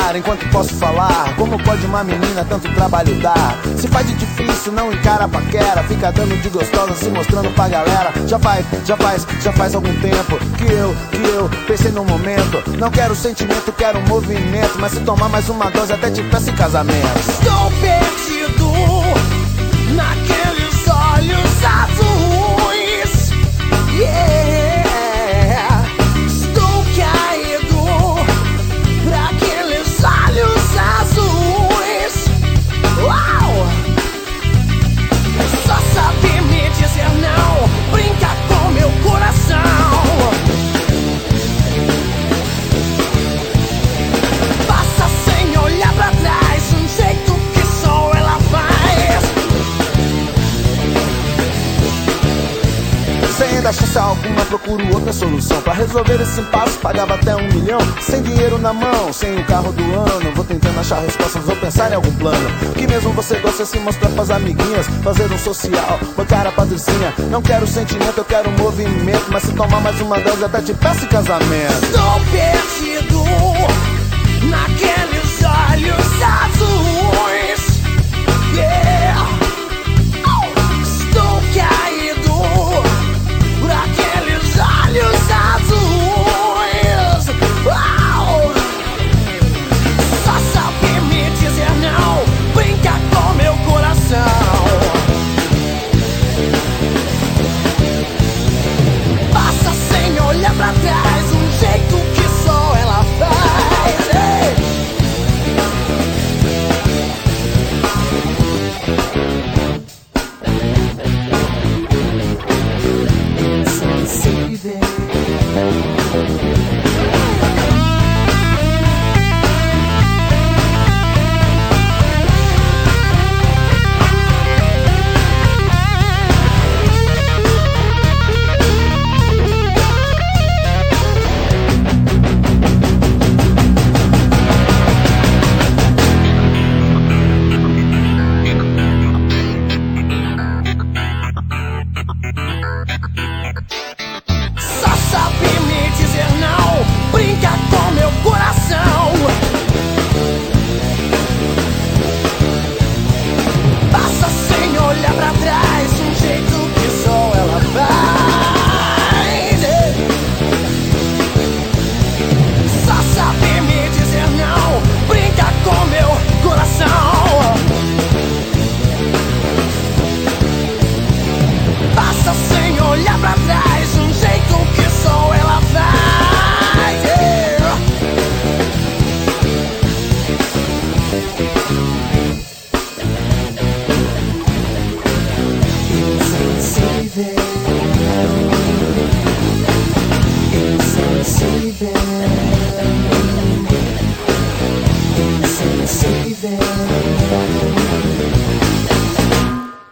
calar enquanto posso falar. Como pode uma menina tanto trabalho dar? Se faz de difícil, não encara a paquera. Fica dando de gostosa, se mostrando pra galera. Já faz algum tempo que eu pensei no momento. Não quero sentimento, quero movimento. Mas se tomar mais uma dose até te peço em casamento. Estou perdido naqueles olhos azuis, yeah. Estou caído pra aqueles olhos azuis. Uau! Só sabe me dizer não, brinca com meu coração. Passa sem olhar pra trás, um jeito que só ela faz. Sem dar chance alguma, procuro outra solução. Pra resolver esse impasse, pagava até 1 milhão. Sem dinheiro na mão, sem o carro do ano. Vou tentando achar respostas, vou pensar em algum plano. Que mesmo você gosta de se mostrar pras amiguinhas. Fazer um social, bancar a patricinha. Não quero sentimento, eu quero movimento. Mas se tomar mais uma dose até te peço em casamento. Estou perdido naqueles olhos azuis, yeah. Estou caído por aqueles olhos azuis. Uau! Só sabe me dizer não, brinca com meu coração. Passa sem olhar pra trás, um jeito que só ela faz. Ei! Sensei, baby.